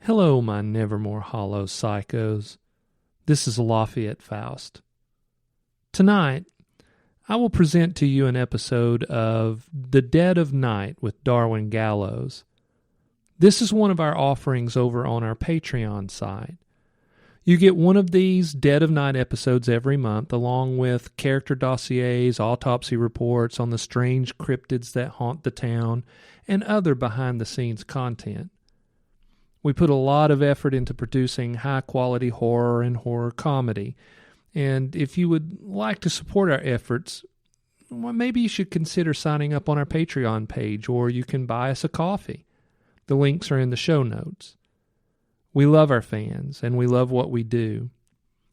Hello, my Nevermore Hollow psychos. This is Lafayette Faust. Tonight, I will present to you an episode of The Dead of Night with Darwin Gallows. This is one of our offerings over on our Patreon site. You get one of these Dead of Night episodes every month, along with character dossiers, autopsy reports on the strange cryptids that haunt the town, and other behind-the-scenes content. We put a lot of effort into producing high-quality horror and horror comedy, and if you would like to support our efforts, well, maybe you should consider signing up on our Patreon page, or you can buy us a coffee. The links are in the show notes. We love our fans, and we love what we do,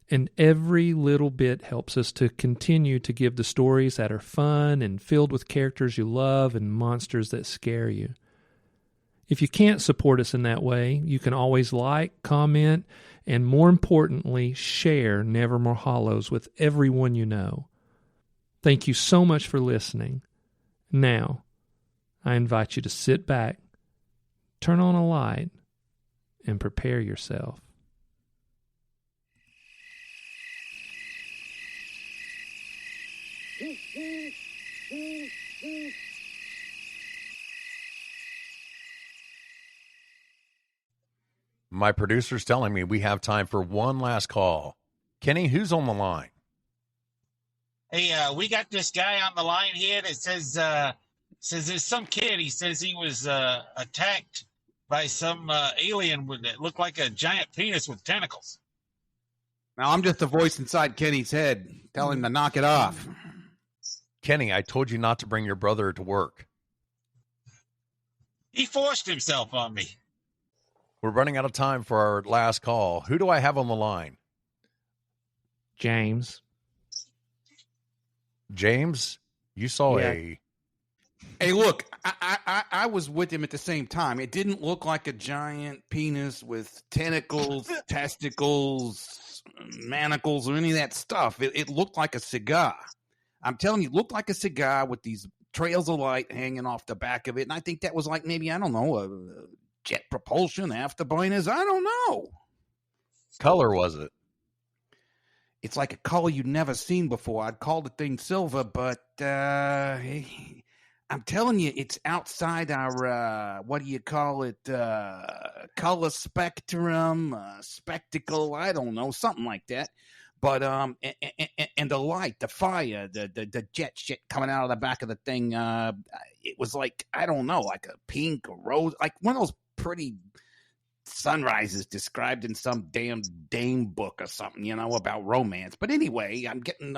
and every little bit helps us to continue to give the stories that are fun and filled with characters you love and monsters that scare you. If you can't support us in that way, you can always like, comment, and more importantly, share Nevermore Hollows with everyone you know. Thank you so much for listening. Now, I invite you to sit back, turn on a light, and prepare yourself. My producer's telling me we have time for one last call. Kenny, who's on the line? Hey, we got this guy on the line here that says there's some kid. He says he was attacked by some alien that looked like a giant penis with tentacles. Now, I'm just a voice inside Kenny's head. Tell him to knock it off. Kenny, I told you not to bring your brother to work. He forced himself on me. We're running out of time for our last call. Who do I have on the line? James. James, you saw a... Hey, look, I was with him at the same time. It didn't look like a giant penis with tentacles, testicles, manacles, or any of that stuff. It looked like a cigar. I'm telling you, it looked like a cigar with these trails of light hanging off the back of it. And I think that was like maybe, I don't know, a jet propulsion, afterburners, I don't know. Color was it? It's like a color you'd never seen before. I'd call the thing silver, but I'm telling you, it's outside our, what do you call it, color spectrum, spectacle, I don't know, something like that. But, and the light, the fire, the jet shit coming out of the back of the thing, it was like, I don't know, like a pink or rose, like one of those pretty sunrises described in some damn dame book or something, you know, about romance. But anyway, I'm getting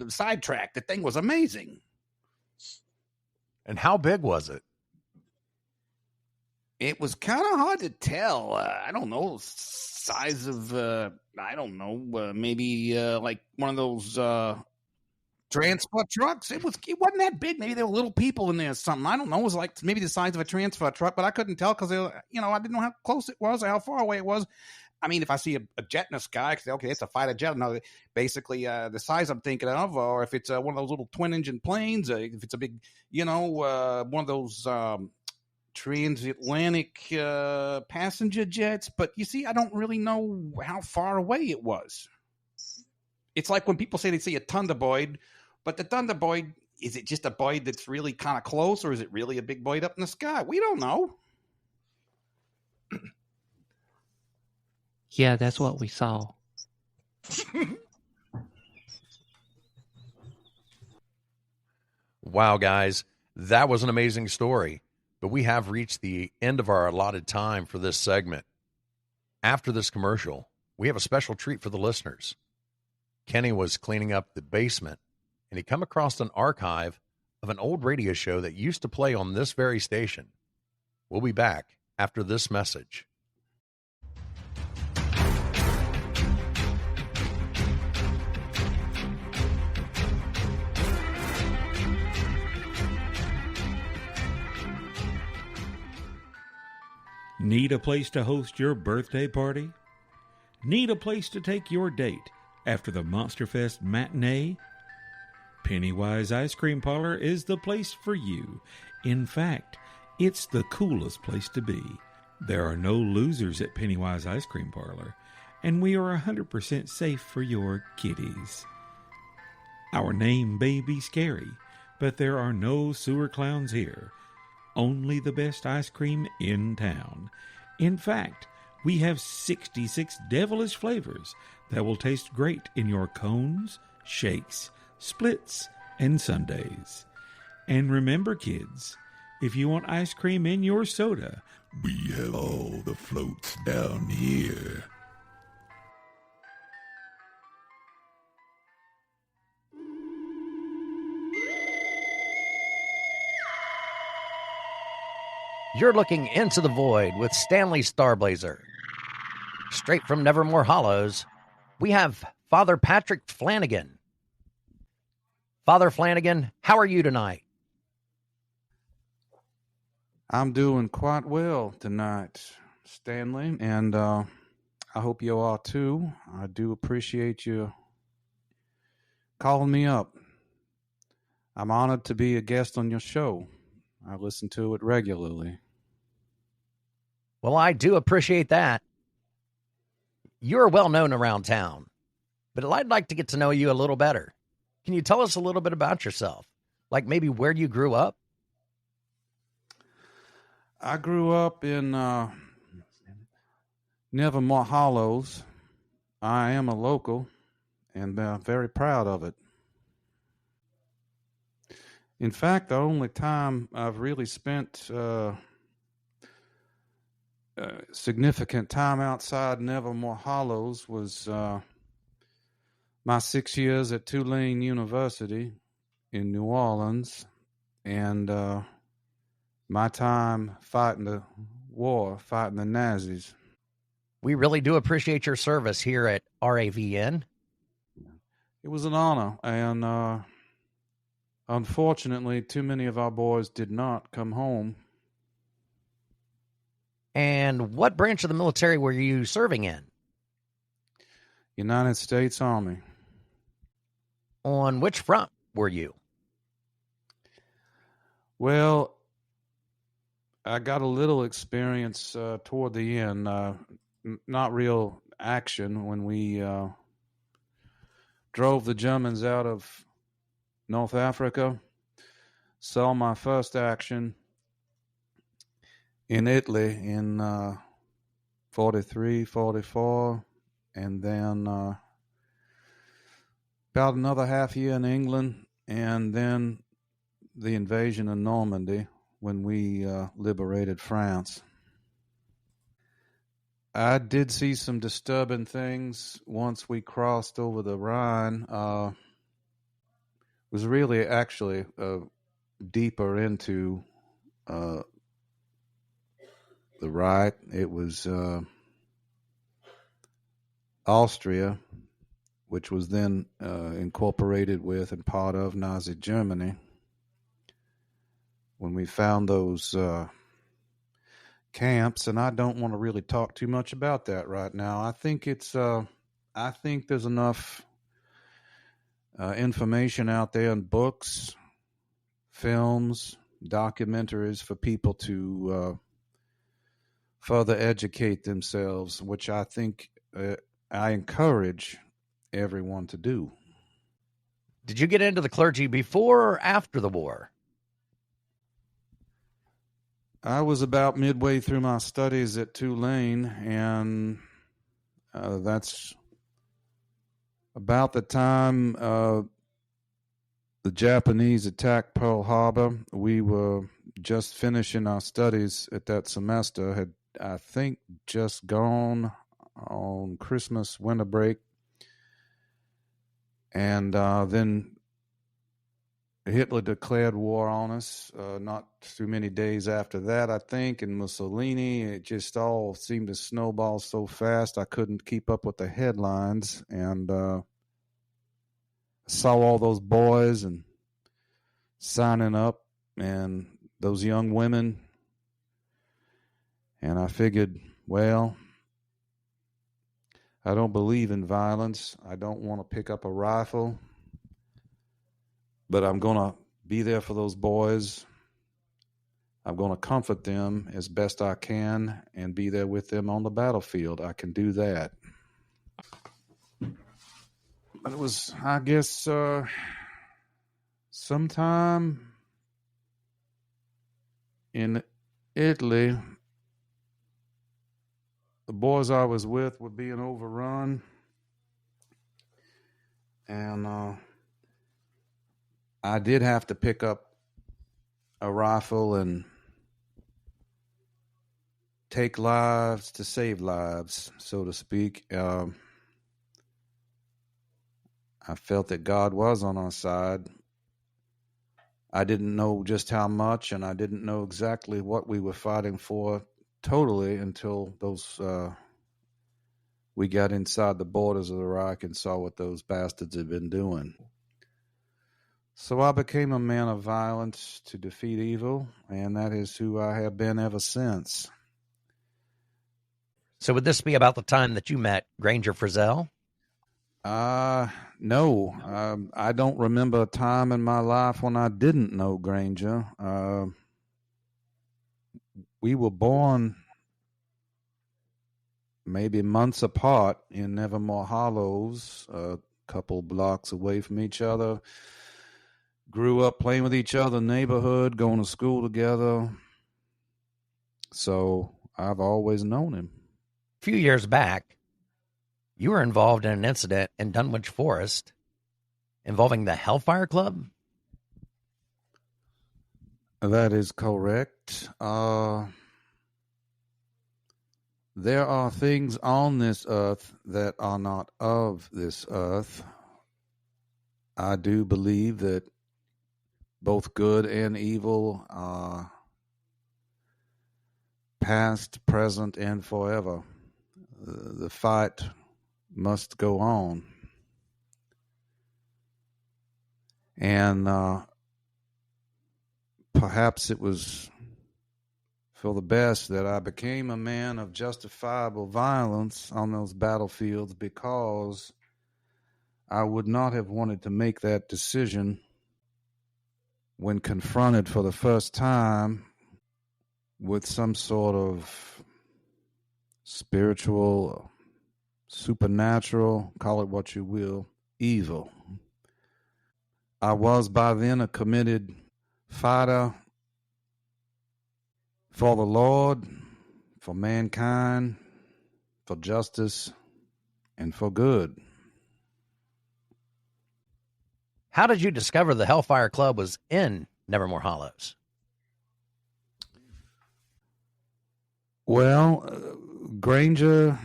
sidetracked. The thing was amazing. And how big was it? It was kind of hard to tell. I don't know, size of, I don't know, maybe like one of those transfer trucks. It wasn't that big. Maybe there were little people in there or something. I don't know. It was like maybe the size of a transfer truck, but I couldn't tell because, I didn't know how close it was or how far away it was. I mean, if I see a jet in the sky, I can say, okay, it's a fighter jet. No, basically the size I'm thinking of, or if it's one of those little twin-engine planes, if it's a big, one of those transatlantic passenger jets. But you see, I don't really know how far away it was. It's like when people say they see a Thunderbird, but the Thunderbird, is it just a bird that's really kind of close, or is it really a big bird up in the sky? We don't know. Yeah, that's what we saw. Wow, guys, that was an amazing story. But we have reached the end of our allotted time for this segment. After this commercial, we have a special treat for the listeners. Kenny was cleaning up the basement, and he come across an archive of an old radio show that used to play on this very station. We'll be back after this message. Need a place to host your birthday party? Need a place to take your date after the Monster Fest matinee? Pennywise Ice Cream Parlor is the place for you. In fact, it's the coolest place to be. There are no losers at Pennywise Ice Cream Parlor, and we are 100% safe for your kitties. Our name may be scary, but there are no sewer clowns here. Only the best ice cream in town. In fact, we have 66 devilish flavors that will taste great in your cones, shakes, splits, and sundaes. And remember, kids, if you want ice cream in your soda, we have all the floats down here. You're looking into the void with Stanley Starblazer. Straight from Nevermore Hollows, we have Father Patrick Flannagan. Father Flannagan, how are you tonight? I'm doing quite well tonight, Stanley, and I hope you are too. I do appreciate you calling me up. I'm honored to be a guest on your show. I listen to it regularly. Well, I do appreciate that. You're well known around town, but I'd like to get to know you a little better. Can you tell us a little bit about yourself? Like maybe where you grew up? I grew up in Nevermore Hollows. I am a local and very proud of it. In fact, the only time I've really spent significant time outside Nevermore Hollows was my 6 years at Tulane University in New Orleans, and my time fighting the war, fighting the Nazis. We really do appreciate your service here at RAVN. It was an honor, and unfortunately, too many of our boys did not come home. And what branch of the military were you serving in? United States Army. On which front were you? Well, I got a little experience toward the end, not real action when we drove the Germans out of North Africa. Saw my first action in Italy in 43, 44, and then about another half year in England, and then the invasion of Normandy when we liberated France. I did see some disturbing things once we crossed over the Rhine. It was really actually deeper into the right. It was Austria, which was then incorporated with and part of Nazi Germany. When we found those camps, and I don't want to really talk too much about that right now. I think there's enough information out there in books, films, documentaries for people to further educate themselves, which I think I encourage everyone to do. Did you get into the clergy before or after the war? I was about midway through my studies at Tulane, and that's about the time the Japanese attacked Pearl Harbor. We were just finishing our studies at that semester, had, I think, just gone on Christmas winter break, and then Hitler declared war on us, not too many days after that, I think, and Mussolini. It just all seemed to snowball so fast I couldn't keep up with the headlines, and saw all those boys and signing up and those young women, and I figured, well, I don't believe in violence. I don't want to pick up a rifle. But I'm going to be there for those boys. I'm going to comfort them as best I can and be there with them on the battlefield. I can do that. But it was, I guess, sometime in Italy, the boys I was with were being overrun. And I did have to pick up a rifle and take lives to save lives, so to speak. I felt that God was on our side. I didn't know just how much, and I didn't know exactly what we were fighting for totally until we got inside the borders of Iraq and saw what those bastards had been doing. So I became a man of violence to defeat evil, and that is who I have been ever since. So would this be about the time that you met Granger Frizzell? No. I don't remember a time in my life when I didn't know Granger. We were born maybe months apart in Nevermore Hollows, a couple blocks away from each other. Grew up playing with each other in the neighborhood, going to school together. So I've always known him. A few years back, you were involved in an incident in Dunwich Forest involving the Hellfire Club? That is correct. There are things on this earth that are not of this earth. I do believe that both good and evil are past, present, and forever. The fight must go on. And perhaps it was for the best that I became a man of justifiable violence on those battlefields, because I would not have wanted to make that decision when confronted for the first time with some sort of spiritual, supernatural, call it what you will, evil. I was by then a committed fighter for the Lord, for mankind, for justice, and for good. How did you discover the Hellfire Club was in Nevermore Hollows? Well, Granger,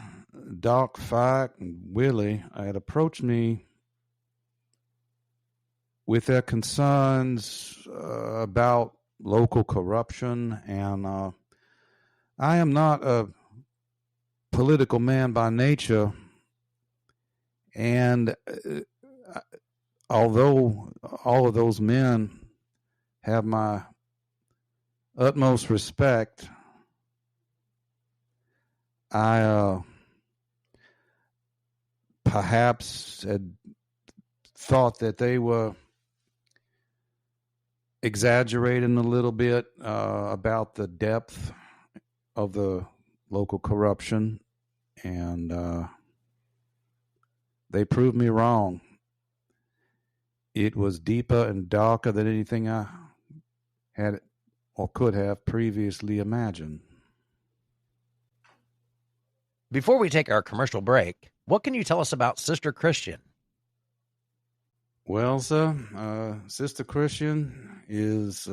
Doc Fike, and Willie had approached me with their concerns about local corruption, and I am not a political man by nature, and although all of those men have my utmost respect, I perhaps had thought that they were exaggerating a little bit about the depth of the local corruption, and they proved me wrong. It was deeper and darker than anything I had or could have previously imagined. Before we take our commercial break, what can you tell us about Sister Christian? Well, sir, Sister Christian is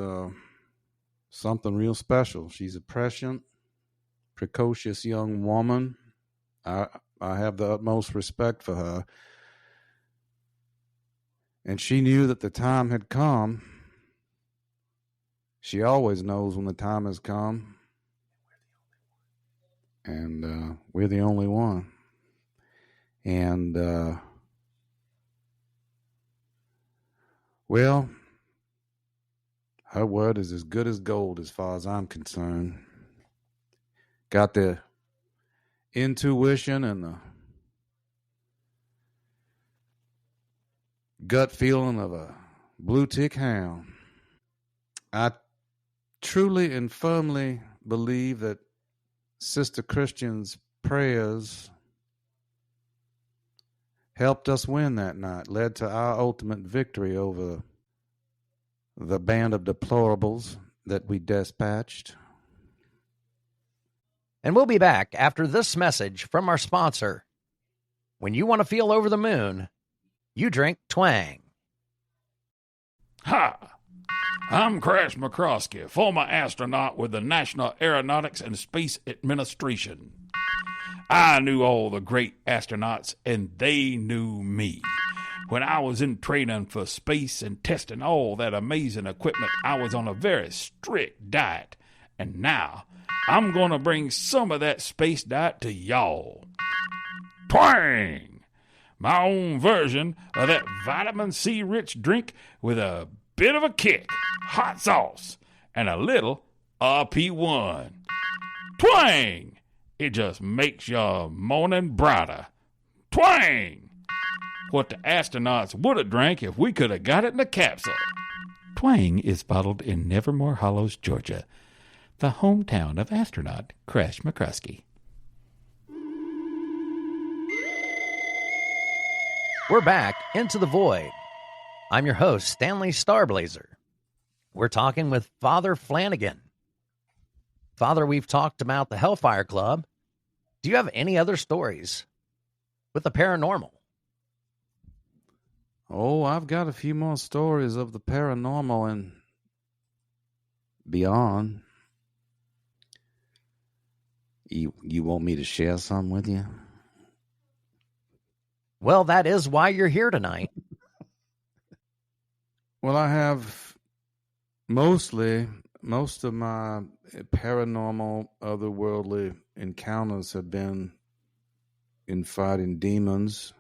something real special. She's a prescient, precocious young woman. I have the utmost respect for her. And she knew that the time had come. She always knows when the time has come. And we're the only one. And, well, her word is as good as gold as far as I'm concerned. Got the intuition and the gut feeling of a blue tick hound. I truly and firmly believe that Sister Christian's prayers helped us win that night, led to our ultimate victory over the band of deplorables that we dispatched. And we'll be back after this message from our sponsor. When you want to feel over the moon, you drink Twang. Ha! I'm Crash McCroskey, former astronaut with the National Aeronautics and Space Administration. I knew all the great astronauts, and they knew me. When I was in training for space and testing all that amazing equipment, I was on a very strict diet. And now, I'm going to bring some of that space diet to y'all. Twang! My own version of that vitamin C-rich drink with a bit of a kick, hot sauce, and a little RP1. Twang! It just makes your morning brighter. Twang! What the astronauts would have drank if we could have got it in a capsule. Twang is bottled in Nevermore Hollows, Georgia, the hometown of astronaut Crash McCroskey. We're back into the void. I'm your host, Stanley Starblazer. We're talking with Father Flannagan. Father, we've talked about the Hellfire Club. Do you have any other stories with the paranormal? Oh, I've got a few more stories of the paranormal and beyond. You want me to share some with you? Well, that is why you're here tonight. Well, I have most of my paranormal, otherworldly encounters have been in fighting demons.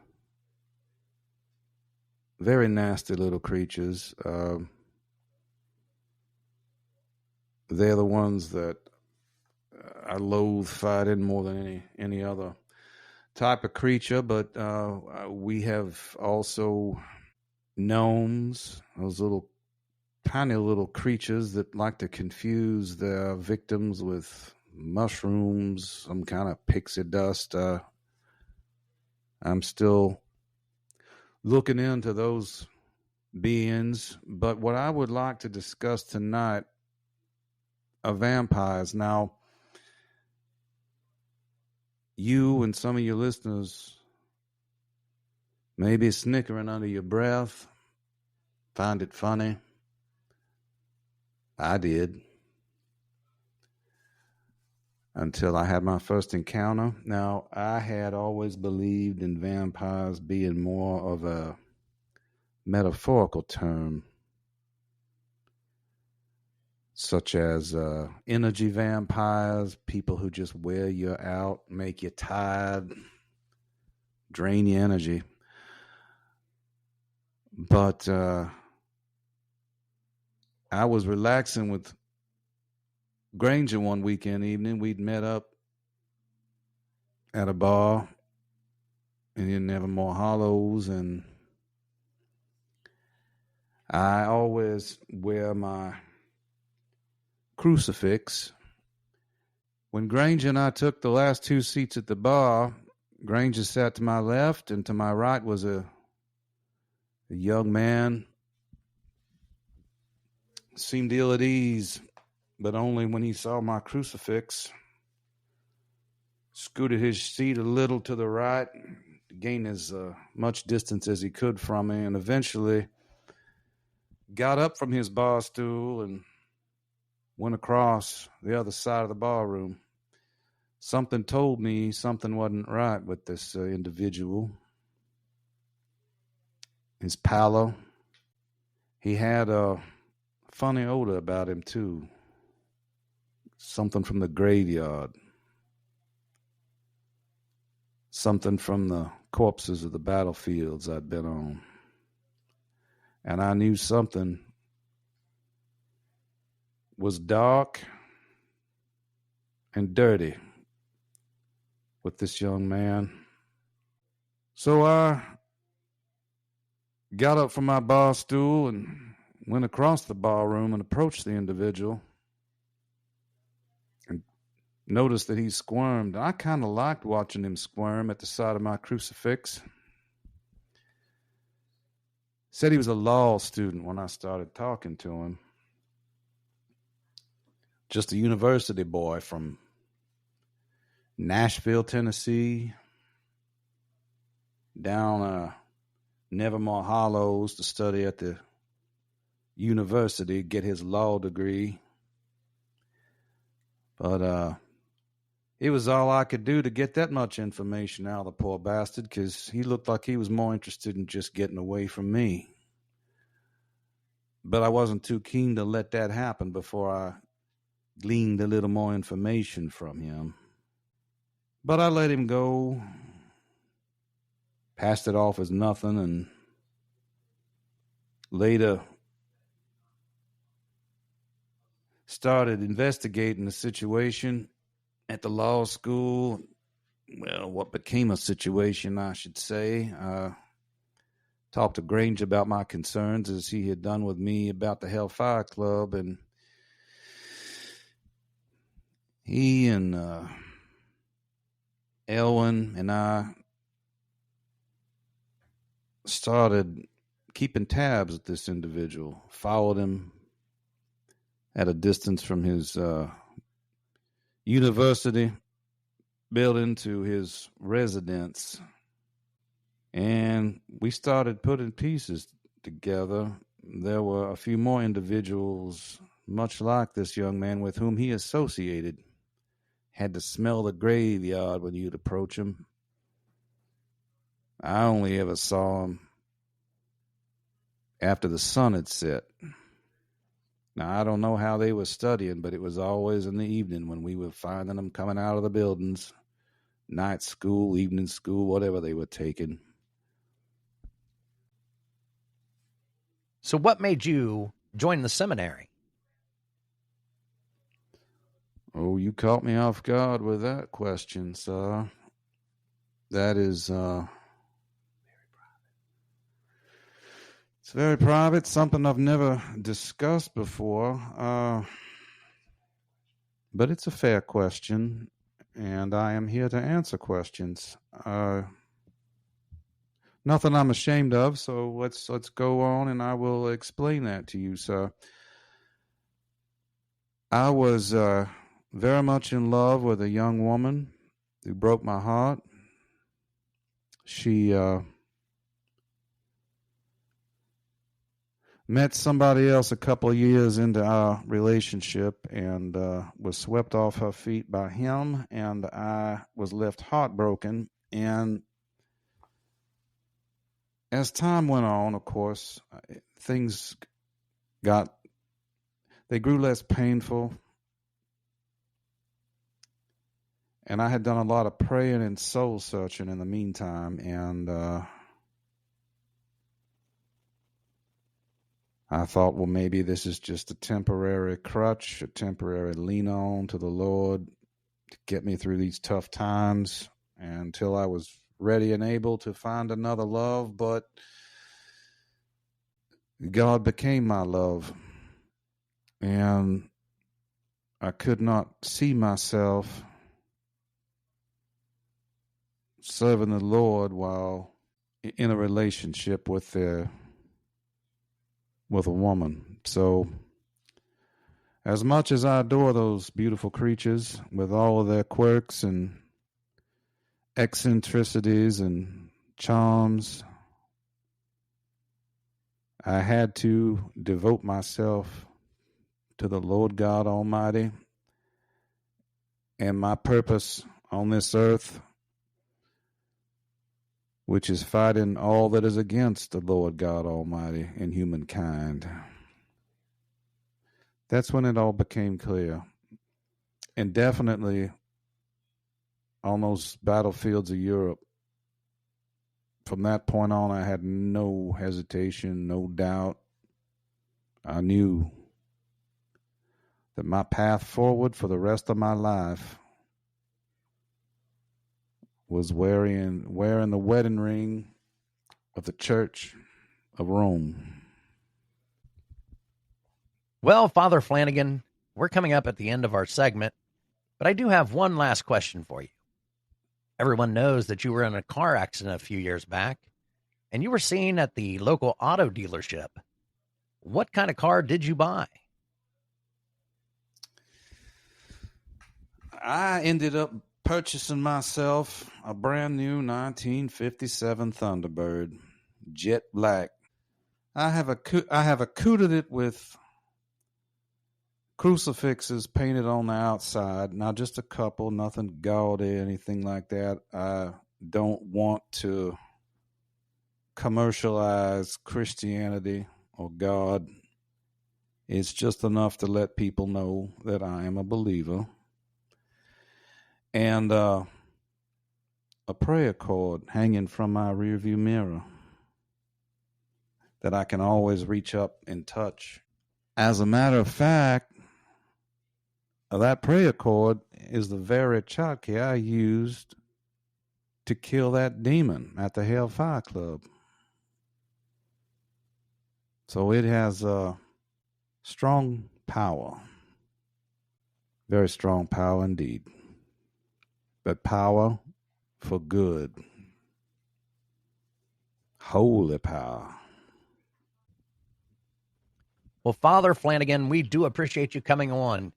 Very nasty little creatures. They're the ones that I loathe fighting more than any other type of creature. But we have also gnomes, those little tiny little creatures that like to confuse their victims with mushrooms, some kind of pixie dust. I'm still looking into those beings, but what I would like to discuss tonight are vampires. Now, you and some of your listeners may be snickering under your breath, find it funny. I did. Until I had my first encounter. Now, I had always believed in vampires being more of a metaphorical term, such as energy vampires, people who just wear you out, make you tired, drain your energy. But I was relaxing with Granger one weekend evening. We'd met up at a bar in Nevermore Hollows, and I always wear my crucifix. When Granger and I took the last two seats at the bar, Granger sat to my left, and to my right was a young man. Seemed ill at ease, but only when he saw my crucifix. Scooted his seat a little to the right, gained as much distance as he could from me, and eventually got up from his bar stool and went across the other side of the bar room. Something told me something wasn't right with this individual. His pallor. He had a funny odor about him, too. Something from the graveyard. Something from the corpses of the battlefields I'd been on. And I knew something was dark and dirty with this young man. So I got up from my bar stool and went across the bar room and approached the individual and noticed that he squirmed. I kind of liked watching him squirm at the sight of my crucifix. Said he was a law student when I started talking to him. Just a university boy from Nashville, Tennessee, down Nevermore Hollows to study at the university, get his law degree. But it was all I could do to get that much information out of the poor bastard, because he looked like he was more interested in just getting away from me. But I wasn't too keen to let that happen before I gleaned a little more information from him. But I let him go, passed it off as nothing, and later started investigating the situation at the law school. Well, what became a situation, I should say. Talked to Grange about my concerns, as he had done with me about the Hellfire Club, and he and Elwin and I started keeping tabs with this individual, followed him at a distance from his university building to his residence. And we started putting pieces together. There were a few more individuals, much like this young man, with whom he associated. Had to smell the graveyard when you'd approach him. I only ever saw him after the sun had set. Now, I don't know how they were studying, but it was always in the evening when we were finding them coming out of the buildings. Night school, evening school, whatever they were taking. So what made you join the seminary? Oh, you caught me off guard with that question, sir. That is, it's very private, something I've never discussed before. But it's a fair question, and I am here to answer questions. Nothing I'm ashamed of, so let's go on, and I will explain that to you, sir. I was very much in love with a young woman who broke my heart. She met somebody else a couple of years into our relationship and was swept off her feet by him, and I was left heartbroken. And as time went on, of course, things grew less painful. And I had done a lot of praying and soul searching in the meantime, and I thought, well, maybe this is just a temporary crutch, a temporary lean on to the Lord to get me through these tough times until I was ready and able to find another love. But God became my love, and I could not see myself serving the Lord while in a relationship with a woman. So as much as I adore those beautiful creatures with all of their quirks and eccentricities and charms, I had to devote myself to the Lord God Almighty, and my purpose on this earth, which is fighting all that is against the Lord God Almighty and humankind. That's when it all became clear. And definitely on those battlefields of Europe, from that point on, I had no hesitation, no doubt. I knew that my path forward for the rest of my life was wearing the wedding ring of the Church of Rome. Well, Father Flannagan, we're coming up at the end of our segment, but I do have one last question for you. Everyone knows that you were in a car accident a few years back, and you were seen at the local auto dealership. What kind of car did you buy? I ended up purchasing myself a brand new 1957 Thunderbird, jet black. I have accoutred it with crucifixes painted on the outside. Now, just a couple, nothing gaudy, anything like that. I don't want to commercialize Christianity or God. It's just enough to let people know that I am a believer. And a prayer cord hanging from my rearview mirror that I can always reach up and touch. As a matter of fact, that prayer cord is the very chakra I used to kill that demon at the Hellfire Club. So it has a strong power. Very strong power indeed. But power for good. Holy power. Well, Father Flannagan, we do appreciate you coming on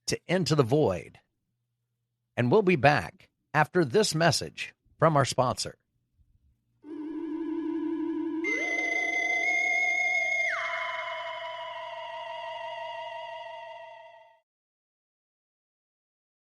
to Into the Void. And we'll be back after this message from our sponsor.